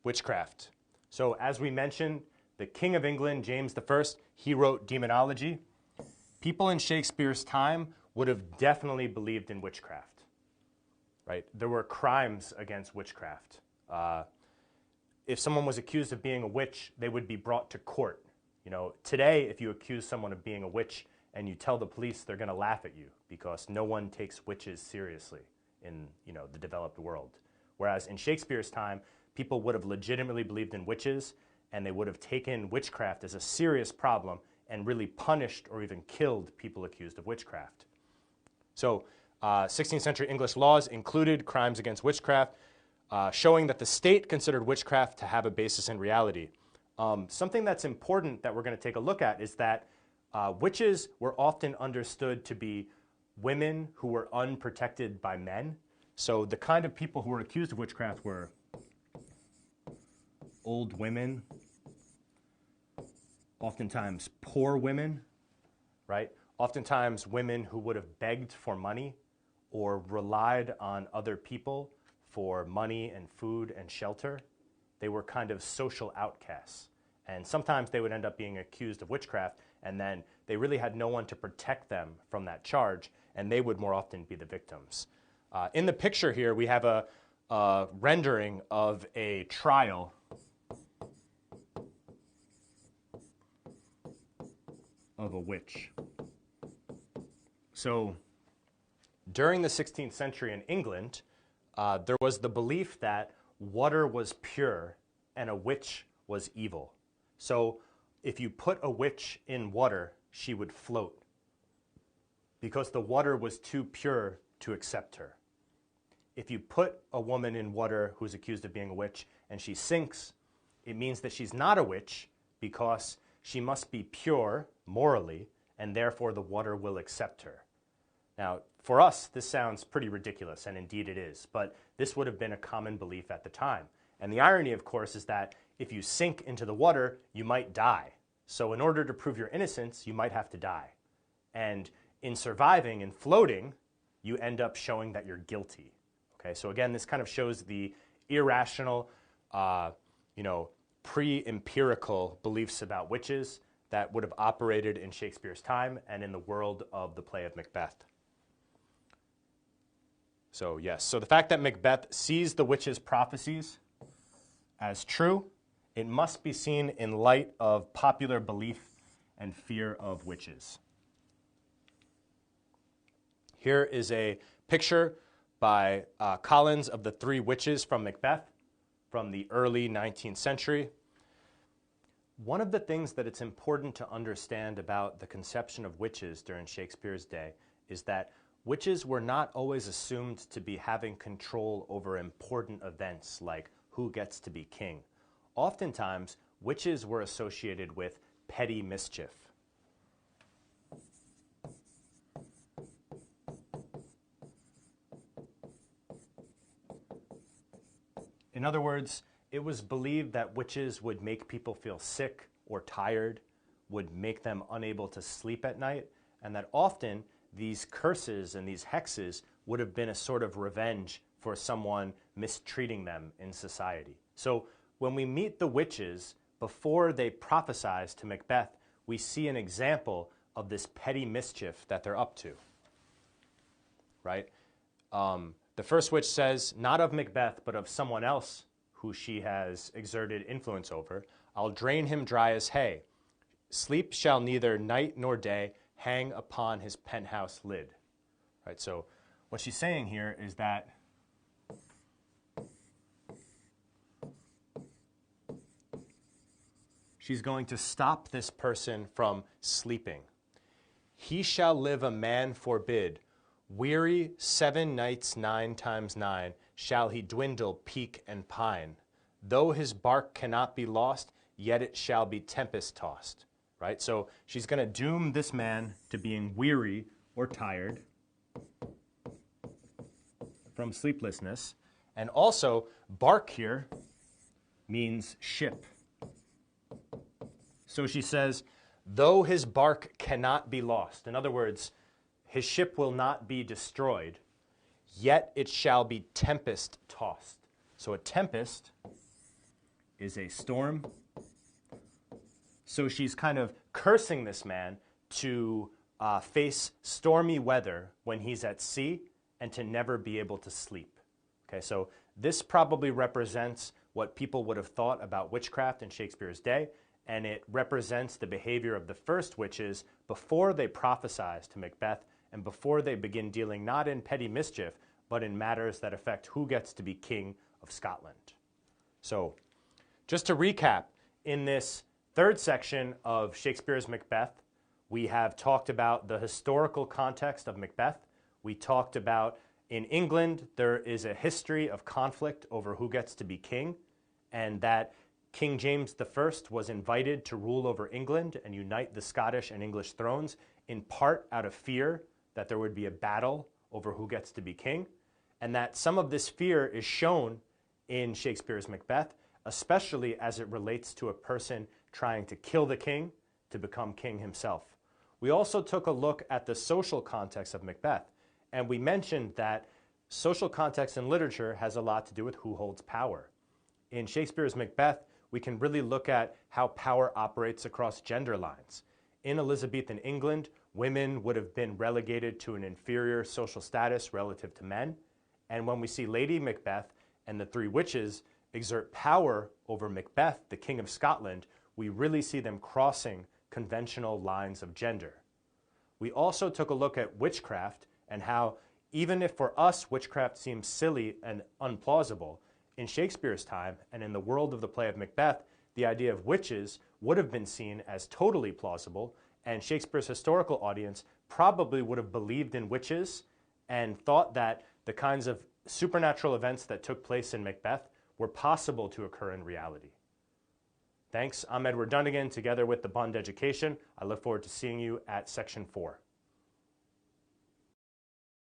witchcraft. So as we mentioned, the King of England, James I, he wrote Demonology. People in Shakespeare's time would have definitely believed in witchcraft, right? There were crimes against witchcraft. If someone was accused of being a witch, they would be brought to court. You know, today, if you accuse someone of being a witch and you tell the police, they're going to laugh at you because no one takes witches seriously in, you know, the developed world. Whereas in Shakespeare's time, people would have legitimately believed in witches, and they would have taken witchcraft as a serious problem and really punished or even killed people accused of witchcraft. So 16th century English laws included crimes against witchcraft, showing that the state considered witchcraft to have a basis in reality. Something that's important that we're going to take a look at is that witches were often understood to be women who were unprotected by men. So the kind of people who were accused of witchcraft were old women, oftentimes poor women, right? Oftentimes women who would have begged for money or relied on other people for money and food and shelter. They were kind of social outcasts. And sometimes they would end up being accused of witchcraft, and then they really had no one to protect them from that charge, and they would more often be the victims. In the picture here, we have a rendering of a trial of a witch. So during the 16th century in England, there was the belief that water was pure and a witch was evil. So if you put a witch in water, she would float because the water was too pure to accept her. If you put a woman in water who's accused of being a witch and she sinks, it means that she's not a witch because she must be pure morally, and therefore the water will accept her. Now, for us, this sounds pretty ridiculous, and indeed it is, but this would have been a common belief at the time. And the irony, of course, is that if you sink into the water, you might die. So in order to prove your innocence, you might have to die. And in surviving and floating, you end up showing that you're guilty. Okay, so again, this kind of shows the irrational, pre-empirical beliefs about witches that would have operated in Shakespeare's time and in the world of the play of Macbeth. So yes, so the fact that Macbeth sees the witch's prophecies as true, it must be seen in light of popular belief and fear of witches. Here is a picture by Collins of the three witches from Macbeth from the early 19th century. One of the things that it's important to understand about the conception of witches during Shakespeare's day is that witches were not always assumed to be having control over important events like who gets to be king. Oftentimes, witches were associated with petty mischief. In other words, it was believed that witches would make people feel sick or tired, would make them unable to sleep at night, and that often these curses and these hexes would have been a sort of revenge for someone mistreating them in society. So when we meet the witches, before they prophesize to Macbeth, we see an example of this petty mischief that they're up to, right? The first witch says, not of Macbeth, but of someone else who she has exerted influence over, I'll drain him dry as hay. Sleep shall neither night nor day hang upon his penthouse lid. Right, so what she's saying here is that she's going to stop this person from sleeping. He shall live a man forbid. Weary 7 nights 9 times 9 shall he dwindle peak and pine. Though his bark cannot be lost, yet it shall be tempest tossed. Right? So she's going to doom this man to being weary or tired from sleeplessness. And also, bark here means ship. So she says, though his bark cannot be lost. In other words, his ship will not be destroyed, yet it shall be tempest tossed. So a tempest is a storm. So she's kind of cursing this man to face stormy weather when he's at sea and to never be able to sleep. Okay, so this probably represents what people would have thought about witchcraft in Shakespeare's day, and it represents the behavior of the first witches before they prophesize to Macbeth and before they begin dealing not in petty mischief, but in matters that affect who gets to be king of Scotland. So, just to recap, in this third section of Shakespeare's Macbeth, we have talked about the historical context of Macbeth. We talked about in England, there is a history of conflict over who gets to be king, and that King James I was invited to rule over England and unite the Scottish and English thrones, in part out of fear that there would be a battle over who gets to be king, and that some of this fear is shown in Shakespeare's Macbeth, especially as it relates to a person trying to kill the king to become king himself. We also took a look at the social context of Macbeth, and we mentioned that social context in literature has a lot to do with who holds power. In Shakespeare's Macbeth, we can really look at how power operates across gender lines. In Elizabethan England, women would have been relegated to an inferior social status relative to men. And when we see Lady Macbeth and the three witches exert power over Macbeth, the King of Scotland, we really see them crossing conventional lines of gender. We also took a look at witchcraft and how, even if for us witchcraft seems silly and unplausible, in Shakespeare's time and in the world of the play of Macbeth, the idea of witches would have been seen as totally plausible, and Shakespeare's historical audience probably would have believed in witches and thought that the kinds of supernatural events that took place in Macbeth were possible to occur in reality. Thanks. I'm Edward Dunnigan, together with the Bund Education. I look forward to seeing you at Section 4.